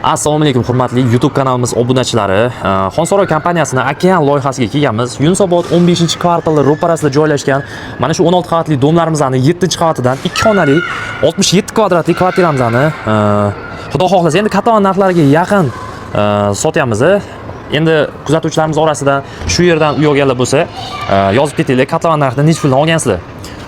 Assalomu alaykum hurmatli YouTube kanalimiz obunachilari. Xonsaroy kompaniyasini Okean loyihasiga kelganmiz. Yunusobod 15-kvartali ro'parasida joylashgan mana shu 16 qavatli domlarimizni 7-qavatidan 2 xonali 67 kvadratli kvartiramizni xudo xohlasa endi katalon narxlariga yaqin sotyapmiz. Endi kuzatuvchilarimiz orasidan shu yerdan uy olganlar bo'lsa, yozib ketinglar, katalon narxida necha puldan olgansizlar.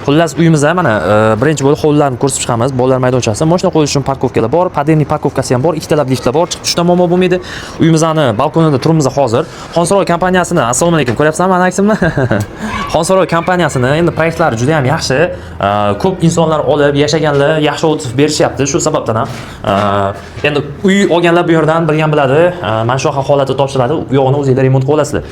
Xullas uyimizda mana birinchi bo'lib hovlilarni ko'rsatib chiqamiz. Bolalar maydonchasi, mashina qo'yish uchun parkovkalar bor, podъемный parkovkasi ham bor, ikkitalab liftlar bor. Chiqib tushda muammo bo'lmaydi. Uyimizni balkonida turibmiz hozir. Xonsaroy kompaniyasini, assalomu alaykum, ko'ryapsanmi, mana aksimni? Xonsaroy kompaniyasini endi proyektlari juda ham yaxshi. Ko'p insonlar olib, yashaganlar yaxshi o'tib berishyapti. Shu sababdan ham endi uy olganlar bu yerdan bilgan biladi. Mana shu holatda topshiradi. U yog'ini o'zingizlar remont qilib olasizlar.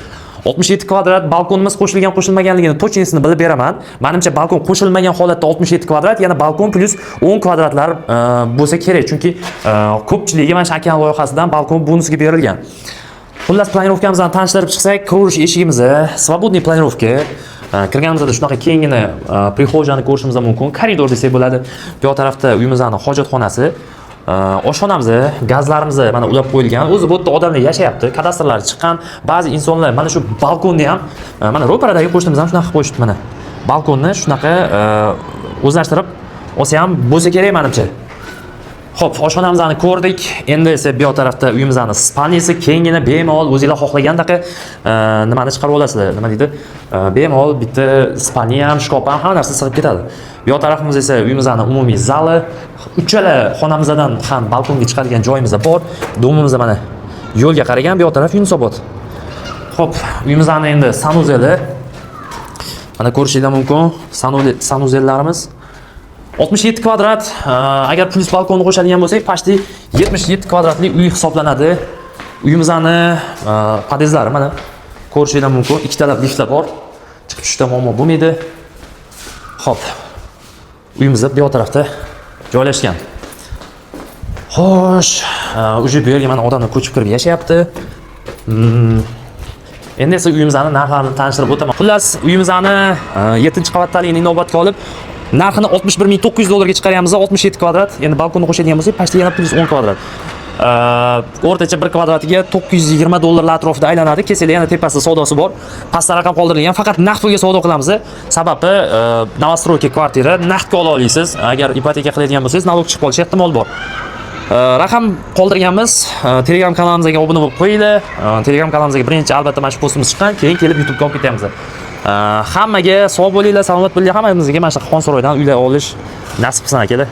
67 kvadrat balkonimiz qo'shilgan qo'shilmaganligini to'chnisini bilib beraman. Menimcha balkon qo'shilmagan holatda 67 kvadrat, yana balkon plus 10 kvadratlar bo'lsa kerak, chunki ko'pchiligi mana shu Okean loyihasidan balkon bonusga berilgan. Xullas planirovkamizni tanishtirib chiqsak, ko'rish eshigimizni svobodniy planirovka. Kirganimizda shunaqa kengina prixojani ko'rishimiz mumkin. Koridor desak bo'ladi. Bu tarafda uyimizning hojatxonasi. Oshxonamizni, gazlarimizni mana ulab qo'yilgan. O'zi bu yerda odamlar yashayapti, kadastrlar chiqqan. Ba'zi insonlar mana shu balkonni ham mana ro'paradagi qo'shnimiz ham shunaqa qo'yishdi mana. Balkonni shunaqa o'zlashtirib olsa ham bo'lsa kerak menimcha. Xo'p, oshxonamizni ko'rdik. Endi esa bu tarafda uyimizning spalniyasi kengina, bemalol o'zingizlar xohlagandaqa nimani chiqarib olasizlar. Nima deydi? Bemalol bitta spalniya ham, shkop ham hamma narsa sig'ib ketadi. Bu tarafimiz esa uyimizning umumiy zali. Uchala xonamizdan ham balkonga chiqadigan joyimiz bor. Domimiz mana yo'lga qaragan, bu taraf Yunusobod. Xo'p, uyimizning endi sanuzeli. Mana ko'rishingiz mumkin. Sanuzellarimiz 67 kvadrat, agar plus balkonni qo'shadigan bo'lsak, почти 77 kvadratli uy hisoblanadi. Uyimizning pod'ezdlari mana ko'rishingiz mumkin. Ikkitalab liftlar bor. Chiqib tushda muammo bo'lmaydi. Xo'p. Uyimiz bu tarafda joylashgan. Xo'sh, uje bu yerga mana odamlar ko'chib kirib yashayapti. Endi esa uyimizning narxlarini tanishtirib o'taman. Xullas, uyimizni 7-qavatdaligini inobatga olib, narxini 61900 dollarga chiqaryapmiz. 67 kvadrat. Endi balkonni qo'shadigan bo'lsak, почти yana plus 10 kvadrat. O'rtacha 1 kvadratiga 920 dollarlar atrofida aylanadi. Kesinglar, yana tepasida savdosi bor. Pastda raqam qoldirilgan. Faqat naqd pulga savdo qilamiz. Sababi novostroyka kvartira naqdga ola olasiz. Agar ipoteka qiladigan bo'lsangiz, nalog chiqib qolishi ehtimol bor. Raqam qoldirganmiz. Telegram kanalimizga obuna bo'lib qo'yinglar. Telegram kanalimizga birinchi albatta mana shu postimiz chiqqan, keyin kelib YouTube ga olib ketamiz. Hammaga sog' bo'linglar, salomat bo'linglar. Hammamizga mana shu Xonsaroydan uylar olish nasib qilsin akalar.